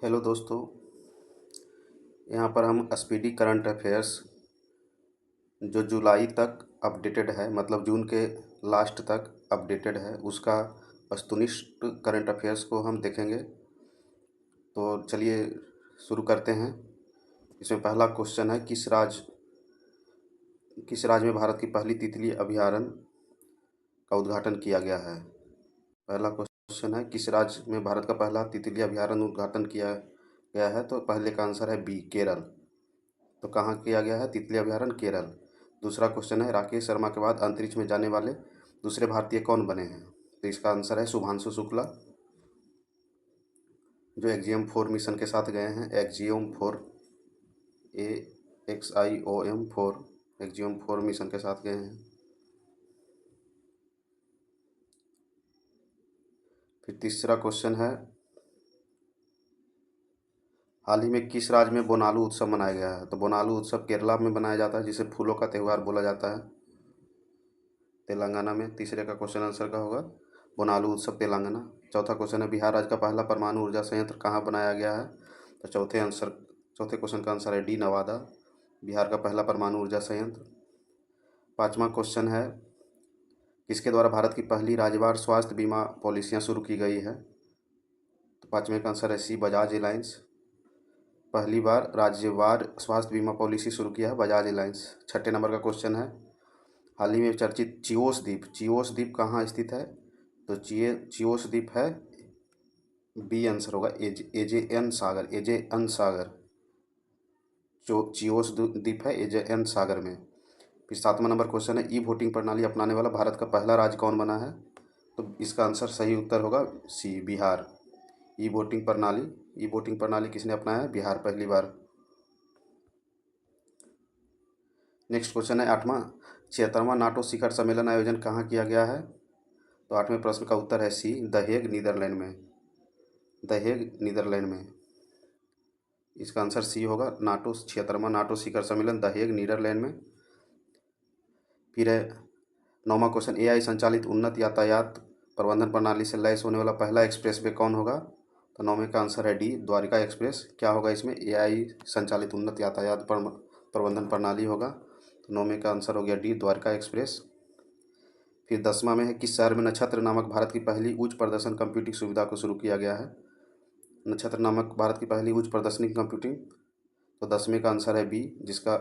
Hello दोस्तों। यहाँ पर हम स्पीडी करंट अफेयर्स जो जुलाई तक अपडेटेड है, मतलब जून के लास्ट तक अपडेटेड है, उसका वस्तुनिष्ठ करंट अफेयर्स को हम देखेंगे। तो चलिए शुरू करते हैं। इसमें पहला क्वेश्चन है, किस राज्य में भारत की पहली तितली अभयारण्य का उद्घाटन किया गया है। पहला क्वेश्चन है, किस राज्य में भारत का पहला तितली अभयारण्य उद्घाटन किया गया है। तो पहले का आंसर है बी, केरल। तो कहाँ किया गया है तितली अभयारण्य? केरल। दूसरा क्वेश्चन है, राकेश शर्मा के बाद अंतरिक्ष में जाने वाले दूसरे भारतीय कौन बने हैं। तो इसका आंसर है शुभांशु शुक्ला, जो एक्जियम 4 मिशन के साथ गए हैं। एक्जियम 4 AXIOM 4 एक्जियम 4 मिशन के साथ गए हैं। फिर तीसरा क्वेश्चन है, हाल ही में किस राज्य में बोनालू उत्सव मनाया गया है। तो बोनालू उत्सव केरला में मनाया जाता है, जिसे फूलों का त्यौहार बोला जाता है। तेलंगाना में तीसरे का क्वेश्चन आंसर का होगा बोनालू उत्सव, तेलंगाना। चौथा क्वेश्चन है, बिहार राज्य का पहला परमाणु ऊर्जा संयंत्र कहाँ बनाया गया है। तो चौथे क्वेश्चन का आंसर है डी, नवादा, बिहार का पहला परमाणु ऊर्जा संयंत्र। पाँचवा क्वेश्चन है, किसके द्वारा भारत की पहली राज्यवार स्वास्थ्य बीमा पॉलिसियाँ शुरू की गई है। तो पाँचवें का आंसर है सी, बजाज एलायंस। पहली बार राज्यवार स्वास्थ्य बीमा पॉलिसी शुरू किया है बजाज एलायंस। छठे नंबर का क्वेश्चन है, हाल ही में चर्चित चिओस द्वीप कहाँ स्थित है। तो चिओस द्वीप है, बी आंसर होगा, एजेएन सागर। जो चिओस द्वीप है एजेएन सागर में। फिर सातवां नंबर क्वेश्चन है, ई वोटिंग प्रणाली अपनाने वाला भारत का पहला राज्य कौन बना है। तो इसका आंसर सही उत्तर होगा सी, बिहार। ई वोटिंग प्रणाली किसने अपनाया है? बिहार, पहली बार। नेक्स्ट क्वेश्चन है, 76वां नाटो शिखर सम्मेलन आयोजन कहाँ किया गया है। तो 8वें प्रश्न का उत्तर है सी, दहेग, नीदरलैंड में। इसका आंसर सी होगा, 76वां नाटो शिखर सम्मेलन दहेग, नीदरलैंड में। फिर है 9वां क्वेश्चन, एआई संचालित उन्नत यातायात प्रबंधन प्रणाली से लैस होने वाला पहला एक्सप्रेस वे कौन होगा। तो 9वें का आंसर है डी, द्वारिका एक्सप्रेस। क्या होगा इसमें? एआई संचालित उन्नत यातायात प्रबंधन प्रणाली होगा। तो 9वें का आंसर हो गया डी, द्वारिका एक्सप्रेस। फिर 10वां में है, किस शहर में नक्षत्र नामक भारत की पहली उच्च प्रदर्शन कंप्यूटिंग सुविधा को शुरू किया गया है। नक्षत्र नामक भारत की पहली उच्च प्रदर्शनी कंप्यूटिंग, तो 10वें का आंसर है बी, जिसका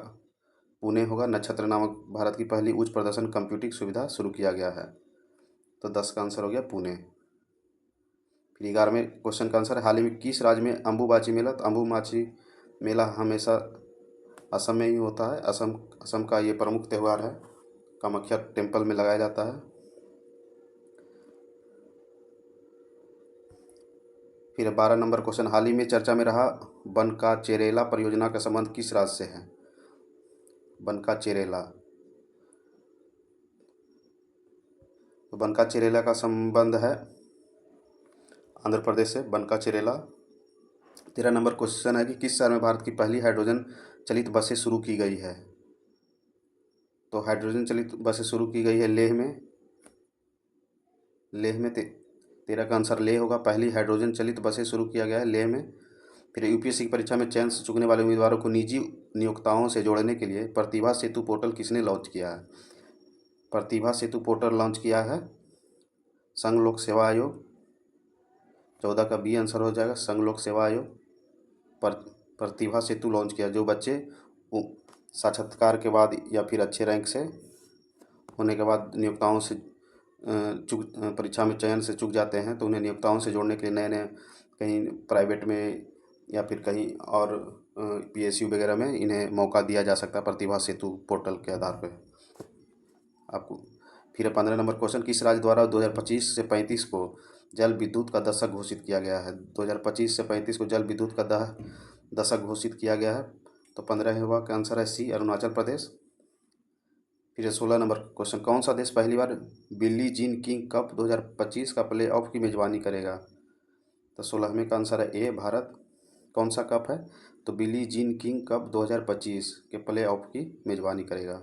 पुणे होगा। नक्षत्र नामक भारत की पहली उच्च प्रदर्शन कंप्यूटिंग सुविधा शुरू किया गया है। तो 10 का आंसर हो गया पुणे। फिर 11वें क्वेश्चन का आंसर है, हाल ही में किस राज्य में अम्बुबाची मेला। तो अम्बुबाची मेला हमेशा असम में ही होता है। असम का ये प्रमुख त्यौहार है, कामाख्या टेम्पल में लगाया जाता है। फिर 12 नंबर क्वेश्चन, हाल ही में चर्चा में रहा बनकाचेरेला परियोजना का संबंध किस राज्य से है। बनकाचेरेला, तो बनकाचेरेला का संबंध है आंध्र प्रदेश से, बनकाचेरेला। 13 नंबर क्वेश्चन है कि किस शहर में भारत की पहली हाइड्रोजन चलित बसें शुरू की गई है। तो हाइड्रोजन चलित बसें शुरू की गई है लेह में। 13 का आंसर लेह होगा, पहली हाइड्रोजन चलित बसें शुरू किया गया है लेह में। फिर यूपीएससी की परीक्षा में चयन से चूकने वाले उम्मीदवारों को निजी नियोक्ताओं से जोड़ने के लिए प्रतिभा सेतु पोर्टल किसने लॉन्च किया है। प्रतिभा सेतु पोर्टल लॉन्च किया है संघ लोक सेवा आयोग। 14 का बी आंसर हो जाएगा, संघ लोक सेवा आयोग। प्रतिभा सेतु लॉन्च किया, जो बच्चे साक्षात्कार के बाद या फिर अच्छे रैंक से होने के बाद नियोक्ताओं से परीक्षा में चयन से चूक जाते हैं, तो उन्हें नियोक्ताओं से जोड़ने के लिए नए नए कहीं प्राइवेट में या फिर कहीं और पीएसयू वगैरह में इन्हें मौका दिया जा सकता है प्रतिभा सेतु पोर्टल के आधार पर आपको। फिर 15 नंबर क्वेश्चन, किस राज्य द्वारा 2025 से 35 को जल विद्युत का दशक घोषित किया गया है। 2025 से 35 को जल विद्युत का दशक घोषित किया गया है। तो 15वां का आंसर है सी, अरुणाचल प्रदेश। फिर 16 नंबर क्वेश्चन, कौन सा देश पहली बार बिल्ली जीन किंग कप 2025 का प्ले ऑफ की मेजबानी करेगा। तो 16वें का आंसर है ए, भारत। कौन सा कप है? तो बिली जीन किंग कप 2025 के प्ले ऑफ की मेजबानी करेगा।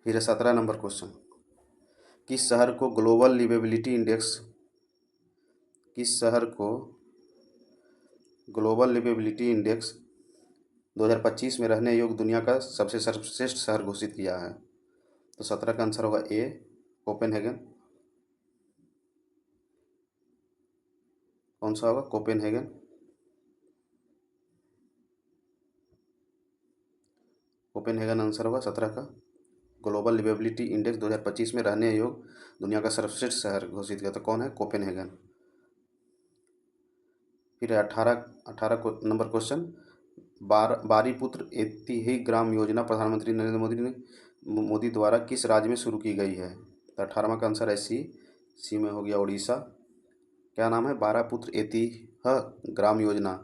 फिर 17 नंबर क्वेश्चन, किस शहर को ग्लोबल लिवेबिलिटी इंडेक्स 2025 में रहने योग्य दुनिया का सबसे सर्वश्रेष्ठ शहर घोषित किया है। तो 17 का आंसर होगा ए, कोपेनहेगन। कौन सा होगा? कोपेनहेगन। कोपेनहेगन आंसर होगा 17 का। ग्लोबल लिवेबिलिटी इंडेक्स 2025 में रहने योग्य दुनिया का सर्वश्रेष्ठ शहर घोषित किया, तो कौन है? कोपेनहेगन। फिर 18 को नंबर क्वेश्चन, बारीपुत्र एतिही ग्राम योजना प्रधानमंत्री नरेंद्र मोदी द्वारा किस राज्य में शुरू की गई है? तो 18वां का आंसर है सी में हो गया उड़ीसा। क्या नाम है? बारापुत्र एतिह ग्राम योजना।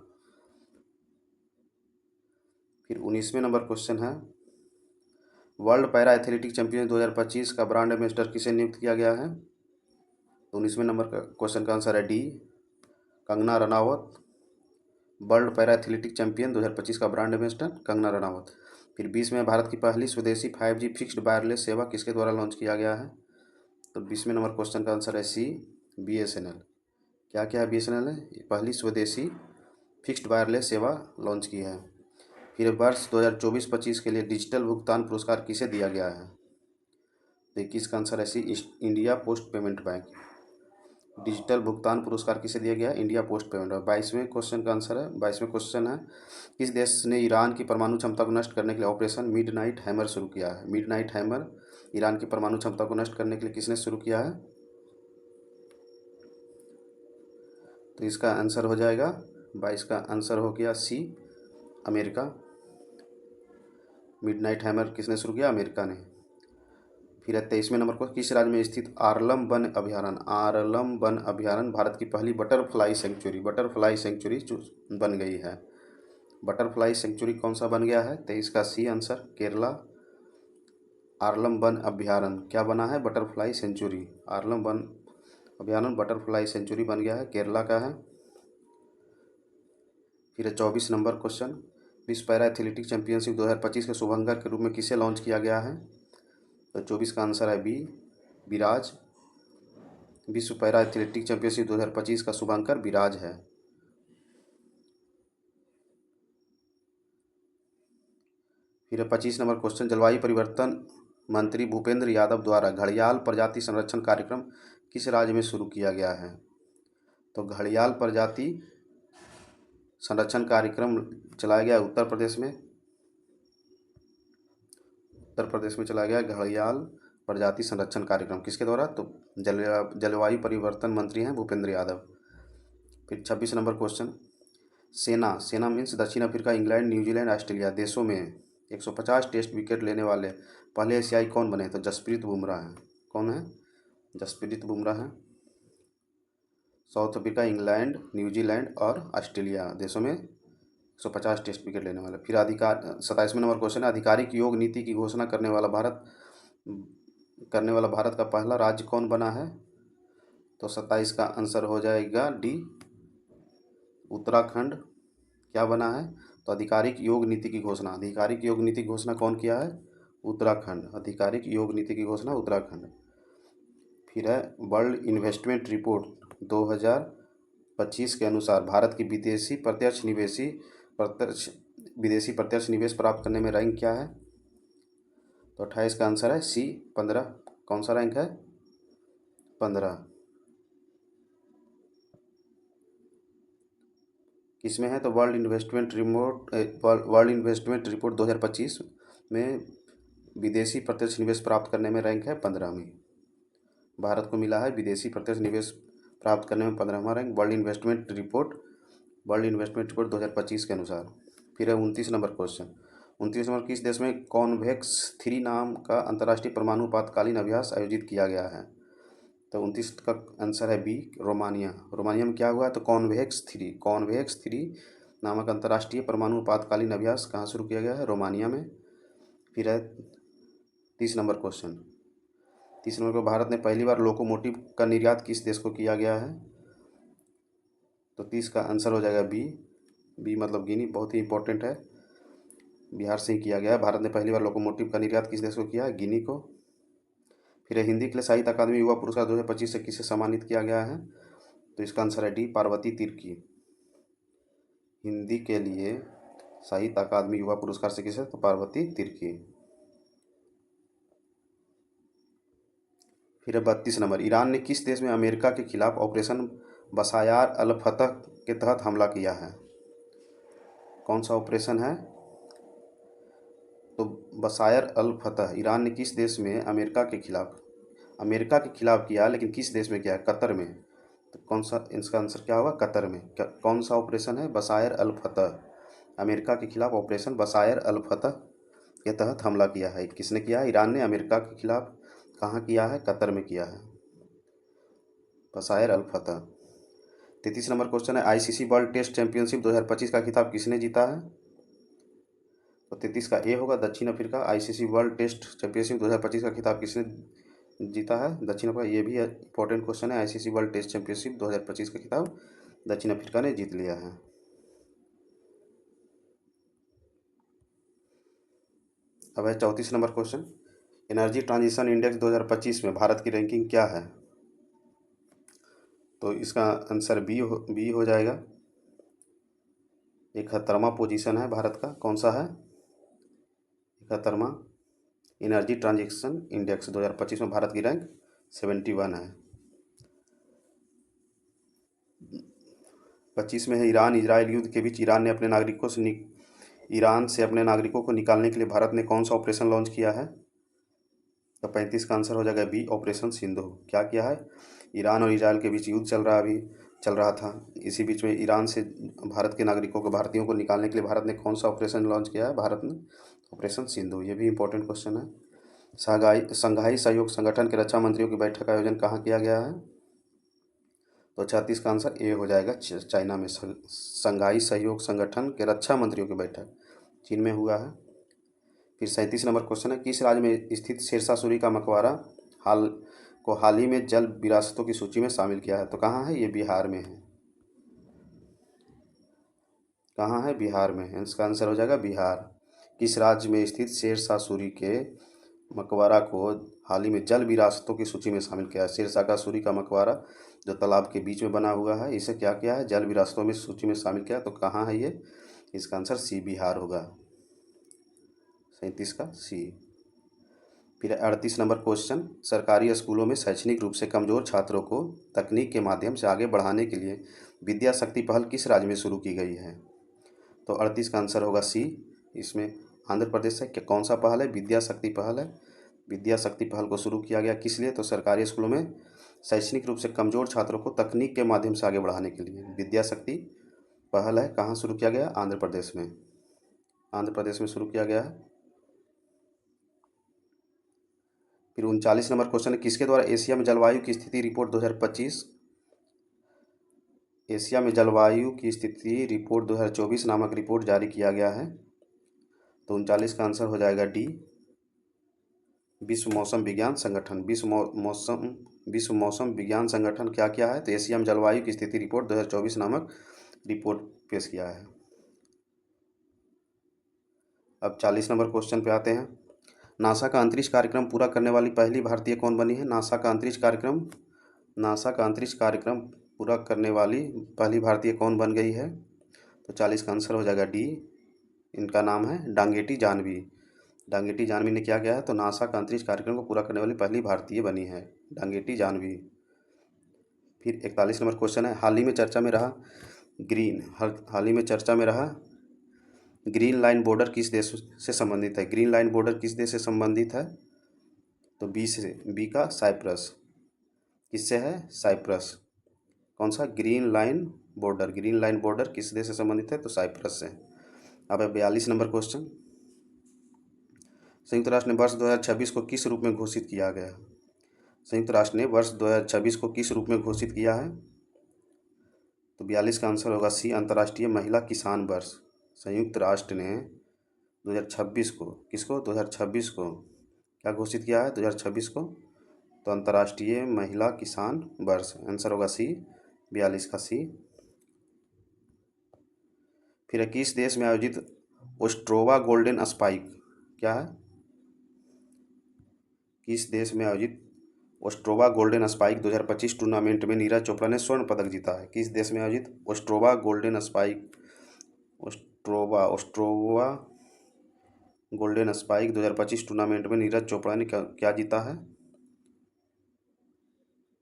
फिर 19वें नंबर क्वेश्चन है, वर्ल्ड पैरा एथलेटिक चैंपियन 2025 का ब्रांड एम्बेसडर किसे नियुक्त किया गया है? तो 19वें नंबर का क्वेश्चन का आंसर है D, Kangana Ranaut. World para athletic champion 2025 का ब्रांड एम्बेसडर कंगना रनावत। फिर 20 में भारत की पहली स्वदेशी 5G फिक्स्ड वायरलेस सेवा किसके द्वारा लॉन्च किया गया है? तो 20वें नंबर क्वेश्चन का आंसर है सी, BSNL। क्या क्या है BSNL ने? पहली स्वदेशी फिक्स्ड वायरलेस सेवा लॉन्च की है। फिर वर्ष 2024-25 के लिए डिजिटल भुगतान पुरस्कार किसे दिया गया है? तो 21 का आंसर है C, India post payment bank. Digital भुगतान पुरस्कार किसे दिया गया है? India post payment. और 22वें क्वेश्चन का आंसर है, 22वें क्वेश्चन है, किस देश ने ईरान की परमाणु क्षमता को नष्ट करने के लिए ऑपरेशन मिडनाइट हैमर शुरू किया है? मिडनाइट हैमर ईरान की परमाणु क्षमता को नष्ट करने के लिए किसने शुरू किया है? तो इसका आंसर हो जाएगा 22 का आंसर हो गया सी, अमेरिका। मिडनाइट हैमर किसने शुरू किया? अमेरिका ने। फिर है 23वें नंबर को, किस राज्य में स्थित आरलम वन अभयारण्य भारत की पहली बटरफ्लाई सेंचुरी बन गई है? बटरफ्लाई सेंचुरी कौन सा बन गया है? 23 का सी आंसर, केरला। आरलम वन अभयारण्य क्या बना है? Butterfly sanctuary. आरलम वन अभयारण्य बटरफ्लाई सेंचुरी बन गया है, केरला का है। फिर है 24 नंबर क्वेश्चन, विश्व पैरा एथलेटिक चैंपियनशिप 2025 के शुभंकर के रूप में किसे लॉन्च किया गया है? तो 24 का आंसर है बी, विराज। विश्व पैरा एथलेटिक चैंपियनशिप 2025 का शुभंकर विराज है। फिर 25 नंबर क्वेश्चन, जलवायु परिवर्तन मंत्री भूपेंद्र यादव द्वारा घड़ियाल प्रजाति संरक्षण कार्यक्रम किस राज्य में शुरू किया गया है? तो घड़ियाल प्रजाति संरक्षण कार्यक्रम चलाया गया उत्तर प्रदेश में। उत्तर प्रदेश में चलाया गया घड़ियाल प्रजाति संरक्षण कार्यक्रम किसके द्वारा? तो जलवायु परिवर्तन मंत्री हैं भूपेंद्र यादव। फिर 26 नंबर क्वेश्चन, सेना मीन्स दक्षिण अफ्रीका, इंग्लैंड, न्यूजीलैंड, ऑस्ट्रेलिया देशों में 150 टेस्ट विकेट लेने वाले पहले एशियाई कौन बने? तो जसप्रीत बुमराह हैं। कौन है? जसप्रीत बुमराह हैं। साउथ अफ्रीका, इंग्लैंड, न्यूजीलैंड और ऑस्ट्रेलिया देशों में 150 टेस्ट विकेट लेने वाले। फिर 27वें नंबर क्वेश्चन है, आधिकारिक योग नीति की घोषणा करने वाला भारत का पहला राज्य कौन बना है? तो 27 का आंसर हो जाएगा डी, उत्तराखंड। क्या बना है? तो आधिकारिक योग नीति की घोषणा कौन किया है? उत्तराखंड। आधिकारिक योग नीति की घोषणा उत्तराखंड। फिर है वर्ल्ड इन्वेस्टमेंट रिपोर्ट 2025 के अनुसार भारत की विदेशी प्रत्यक्ष निवेश प्राप्त करने में रैंक क्या है? तो 28 का आंसर है सी, 15। कौन सा रैंक है? 15। किसमें है? तो वर्ल्ड इन्वेस्टमेंट रिपोर्ट 2025 में विदेशी प्रत्यक्ष निवेश प्राप्त करने में रैंक है 15 में। भारत को मिला है विदेशी प्रत्यक्ष निवेश प्राप्त करने में 15वां रैंक, वर्ल्ड इन्वेस्टमेंट रिपोर्ट 2025 के अनुसार। फिर है 29 नंबर क्वेश्चन, 29 नंबर, किस देश में कॉन्वेक्स 3 नाम का अंतर्राष्ट्रीय परमाणु आपातकालीन अभ्यास आयोजित किया गया है? तो 29 का आंसर है बी, रोमानिया में क्या हुआ? तो कॉन्वेक्स 3 नामक अंतर्राष्ट्रीय परमाणु आपातकालीन अभ्यास कहाँ शुरू किया गया है? रोमानिया में। फिर है 30 नंबर क्वेश्चन, 30 नंबर को, भारत ने पहली बार लोकोमोटिव का निर्यात किस देश को किया गया है? तो 30 का आंसर हो जाएगा बी मतलब गिनी। बहुत ही इंपॉर्टेंट है, बिहार से ही किया गया है। भारत ने पहली बार लोकोमोटिव का निर्यात किस देश को किया है? गिनी को। फिर हिंदी के लिए साहित्य अकादमी युवा पुरस्कार 2025 से किसे सम्मानित किया गया है? तो इसका आंसर है डी, पार्वती तिर्की। हिंदी के लिए साहित्य अकादमी युवा पुरस्कार से किसे, तो पार्वती तिर्की। फिर 32 नंबर, ईरान ने किस देश में अमेरिका के खिलाफ ऑपरेशन बसायार अल फतह के तहत हमला किया है? कौन सा ऑपरेशन है? तो बसायर अल फतह ईरान ने किस देश में अमेरिका के खिलाफ किया, लेकिन किस देश में किया है? कतर में। तो कौन सा, इसका आंसर क्या होगा? कतर में। कौन सा ऑपरेशन है? बसायर अल फतह। अमेरिका के खिलाफ ऑपरेशन बसायर अल फतह के तहत हमला किया है। किसने किया है? ईरान ने अमेरिका के खिलाफ। कहाँ किया है? कतर में किया है, बसायर अल फतह। 33 नंबर क्वेश्चन है, आईसीसी वर्ल्ड टेस्ट चैंपियनशिप 2025 का खिताब किसने जीता है? तो 33 का ए होगा, दक्षिण Africa. ICC World Test Championship 2025 का खिताब किसने जीता है? दक्षिण अफ्रीका। ये भी इंपॉर्टेंट क्वेश्चन है, आईसीसी वर्ल्ड टेस्ट चैंपियनशिप 2025 का खिताब दक्षिण अफ्रीका ने जीत लिया है। अब है 34 number question, energy transition index 2025 में भारत की रैंकिंग क्या है? तो इसका आंसर बी हो जाएगा। 71वां पोजीशन है भारत का। कौन सा है? 71वां। एनर्जी ट्रांजिशन इंडेक्स 2025 में भारत की रैंक 71 है। 25 में है, ईरान इजराइल युद्ध के बीच ईरान से अपने नागरिकों को निकालने के लिए भारत ने कौन सा ऑपरेशन लॉन्च किया है? तो 35 का आंसर हो जाएगा बी, ऑपरेशन सिंधु। क्या किया है? ईरान और इजराइल के बीच युद्ध चल रहा था। इसी बीच में ईरान से भारत के नागरिकों को, भारतीयों को निकालने के लिए भारत ने कौन सा ऑपरेशन लॉन्च किया है? भारत ने ऑपरेशन सिंधु। ये भी इंपॉर्टेंट क्वेश्चन है। संघाई सहयोग संगठन के रक्षा मंत्रियों की बैठक का आयोजन कहाँ किया गया है? तो 36 का आंसर ए हो जाएगा, चाइना में। संघाई सहयोग संगठन के रक्षा मंत्रियों की बैठक चीन में हुआ है। फिर 37 नंबर क्वेश्चन है, किस राज्य में स्थित शेरशाह सूरी का मकबरा हाल ही में जल विरासतों की सूची में शामिल किया है? तो कहाँ है? ये बिहार में है। कहाँ है? बिहार में है। इसका आंसर हो जाएगा बिहार। किस राज्य में स्थित शेरशाह सूरी के मकबरा को हाल ही में जल विरासतों की सूची में शामिल किया है? शेरशाह का सूरी का मकबरा जो तालाब के बीच में बना हुआ है, इसे क्या किया है? जल विरासतों में सूची में शामिल किया। तो कहाँ है ये? इसका आंसर सी, बिहार होगा। 37 का सी। फिर 38 नंबर क्वेश्चन, सरकारी स्कूलों में शैक्षणिक रूप से कमजोर छात्रों को तकनीक के माध्यम से आगे बढ़ाने के लिए विद्या शक्ति पहल किस राज्य में शुरू की गई है? तो 38 का आंसर होगा सी। इसमें आंध्र प्रदेश है। क्या, कौन सा पहल है? विद्या शक्ति पहल है। विद्या शक्ति पहल को शुरू किया गया किस लिए? तो सरकारी स्कूलों में शैक्षणिक रूप से कमजोर छात्रों को तकनीक के माध्यम से आगे बढ़ाने के लिए विद्या शक्ति पहल है। कहाँ शुरू किया गया? आंध्र प्रदेश में। आंध्र प्रदेश में शुरू किया गया है। फिर 39 नंबर क्वेश्चन है, किसके द्वारा एशिया में जलवायु की स्थिति रिपोर्ट 2025, एशिया में जलवायु की स्थिति रिपोर्ट 2024 नामक रिपोर्ट जारी किया गया है? तो 39 का आंसर हो जाएगा डी, विश्व मौसम विज्ञान संगठन। विश्व मौसम विज्ञान संगठन क्या किया है? तो एशिया में जलवायु की स्थिति रिपोर्ट 2024 नामक रिपोर्ट पेश किया है। अब 40 नंबर क्वेश्चन पे आते हैं, नासा का अंतरिक्ष कार्यक्रम पूरा करने वाली पहली भारतीय कौन बनी है? नासा का अंतरिक्ष कार्यक्रम पूरा करने वाली पहली भारतीय कौन बन गई है? तो 40 का आंसर हो जाएगा डी, इनका नाम है डांगेटी जानवी। डांगेटी जानवी ने क्या किया है? तो नासा का अंतरिक्ष कार्यक्रम को पूरा करने वाली पहली भारतीय बनी है डांगेटी जानवी। फिर 41 नंबर क्वेश्चन है, हाल ही में चर्चा में रहा ग्रीन लाइन बॉर्डर किस देश से संबंधित है? ग्रीन लाइन बॉर्डर किस देश से संबंधित है? तो बी का साइप्रस। किससे है? साइप्रस। कौन सा? ग्रीन लाइन बॉर्डर किस देश से संबंधित है? तो साइप्रस से। अब है 42 नंबर क्वेश्चन, संयुक्त राष्ट्र ने वर्ष 2026 को किस रूप में घोषित किया गया? संयुक्त राष्ट्र ने वर्ष 2026 को किस रूप में घोषित किया है? तो 42 का आंसर होगा सी, अंतर्राष्ट्रीय महिला किसान वर्ष। संयुक्त राष्ट्र ने 2026 को, किसको? 2026 को क्या घोषित किया है? 2026 को तो अंतर्राष्ट्रीय महिला किसान वर्ष। आंसर होगा सी, 42 का सी। फिर किस देश में आयोजित ओस्ट्रोवा गोल्डन स्पाइक क्या है? किस देश में आयोजित ओस्ट्रोवा गोल्डन स्पाइक 2025 टूर्नामेंट में नीरज चोपड़ा ने स्वर्ण पदक जीता है? किस देश में आयोजित Ostrava golden spike Ostrava Ostrava golden spike 2025 tournament में नीरज चोपड़ा ने क्या जीता है?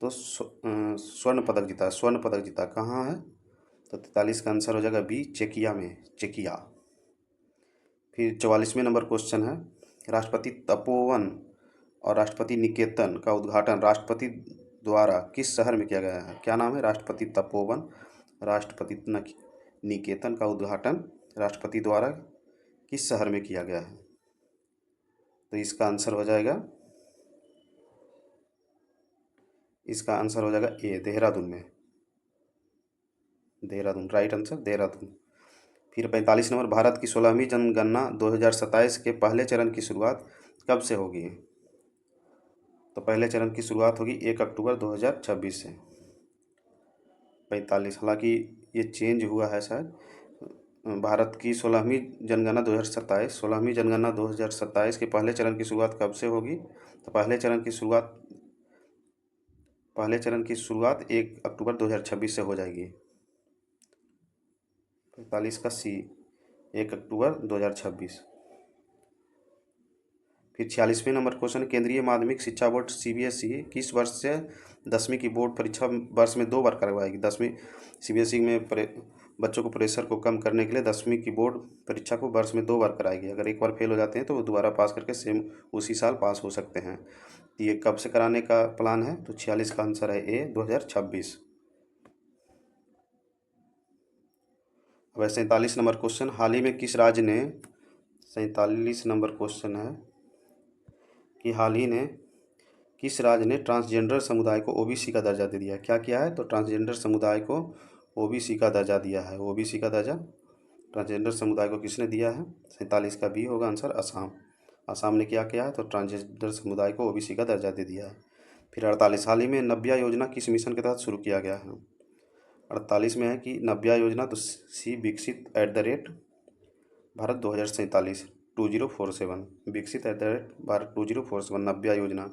तो स्वर्ण पदक जीता है, स्वर्ण पदक जीता। कहाँ है? तो 43 का आंसर हो जाएगा बी, चेकिया में, चेकिया। फिर 44वें नंबर क्वेश्चन है, राष्ट्रपति तपोवन और राष्ट्रपति निकेतन का उद्घाटन राष्ट्रपति द्वारा किस शहर में किया गया है? क्या नाम है? राष्ट्रपति तपोवन, राष्ट्रपति निकेतन का उद्घाटन राष्ट्रपति द्वारा किस शहर में किया गया है? तो इसका आंसर हो जाएगा ए, देहरादून में, देहरादून, राइट आंसर देहरादून। फिर 45 नंबर, भारत की 16वीं जनगणना 2027 के पहले चरण की शुरुआत कब से होगी? तो पहले चरण की शुरुआत होगी 1 अक्टूबर 2026 से। 45, हालांकि ये चेंज हुआ है शायद। भारत की 16वीं जनगणना 2027, 16वीं जनगणना 2027 के पहले चरण की शुरुआत कब से होगी? तो पहले चरण की शुरुआत 1 अक्टूबर 2026 से हो जाएगी। 45 का सी, 1 अक्टूबर 2026। फिर 46वें नंबर क्वेश्चन, केंद्रीय माध्यमिक शिक्षा बोर्ड CBSE किस वर्ष से 10वीं की बोर्ड परीक्षा वर्ष में 2 बार करवाएगी? 10वीं CBSE में बच्चों को प्रेशर को कम करने के लिए 10वीं की बोर्ड परीक्षा को वर्ष में 2 बार कराएगी। अगर एक बार फेल हो जाते हैं तो वो दोबारा पास करके सेम उसी साल पास हो सकते हैं। ये कब से कराने का प्लान है? तो 46 का आंसर है ए, 2026। अब 47 नंबर क्वेश्चन, हाल ही में किस राज्य ने 47 नंबर क्वेश्चन है कि हाल ही ने किस राज्य ने ट्रांसजेंडर समुदाय को OBC का दर्जा दे दिया? क्या किया है? तो ट्रांसजेंडर समुदाय को OBC का दर्जा दिया है। OBC का दर्जा ट्रांसजेंडर समुदाय को किसने दिया है? 47 का बी होगा आंसर, असम। असम ने क्या किया है? तो ट्रांसजेंडर समुदाय को OBC का दर्जा दे दिया है। फिर 48, हाल ही में नव्या योजना किस मिशन के तहत शुरू किया गया है? 48 में है कि नव्या योजना, तो सी, विकसित @ भारत 2047, 2047, विकसित @ भारत 2047, नव्या योजना।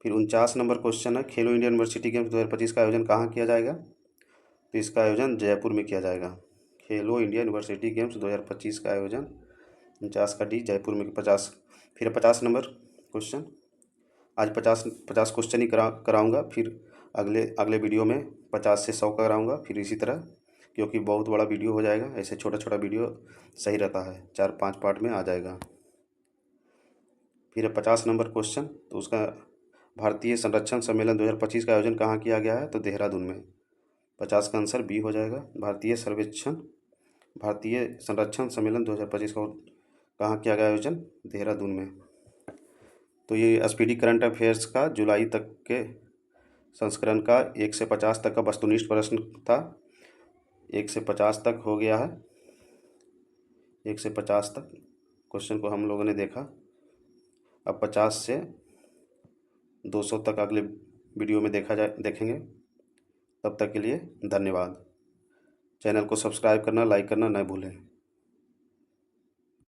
फिर 49 नंबर क्वेश्चन है, खेलो इंडिया यूनिवर्सिटी गेम्स 2025 का आयोजन कहाँ किया जाएगा? तो इसका आयोजन जयपुर में किया जाएगा। खेलो इंडिया यूनिवर्सिटी गेम्स 2025 का आयोजन 49 का डी, जयपुर में। 50, फिर 50 नंबर क्वेश्चन, आज 50 क्वेश्चन ही कराऊंगा, फिर अगले वीडियो में 50 से 100 कराऊंगा, फिर इसी तरह, क्योंकि बहुत बड़ा वीडियो हो जाएगा। ऐसे छोटा छोटा वीडियो सही रहता है, 4-5 पार्ट में आ जाएगा। फिर 50 नंबर क्वेश्चन, तो उसका भारतीय संरक्षण सम्मेलन 2025 का आयोजन कहाँ किया गया है? तो देहरादून में। 50 का आंसर बी हो जाएगा, भारतीय संरक्षण सम्मेलन 2025 का कहाँ किया गया आयोजन? देहरादून में। तो ये स्पीडी करंट अफेयर्स का जुलाई तक के संस्करण का 1 से 50 तक का वस्तुनिष्ठ प्रश्न था। 1 से 50 तक हो गया है। 1 से 50 तक क्वेश्चन को हम लोगों ने देखा। अब 50 से 200 तक अगले वीडियो में देखेंगे। तब तक के लिए धन्यवाद। चैनल को सब्सक्राइब करना, लाइक करना न भूलें।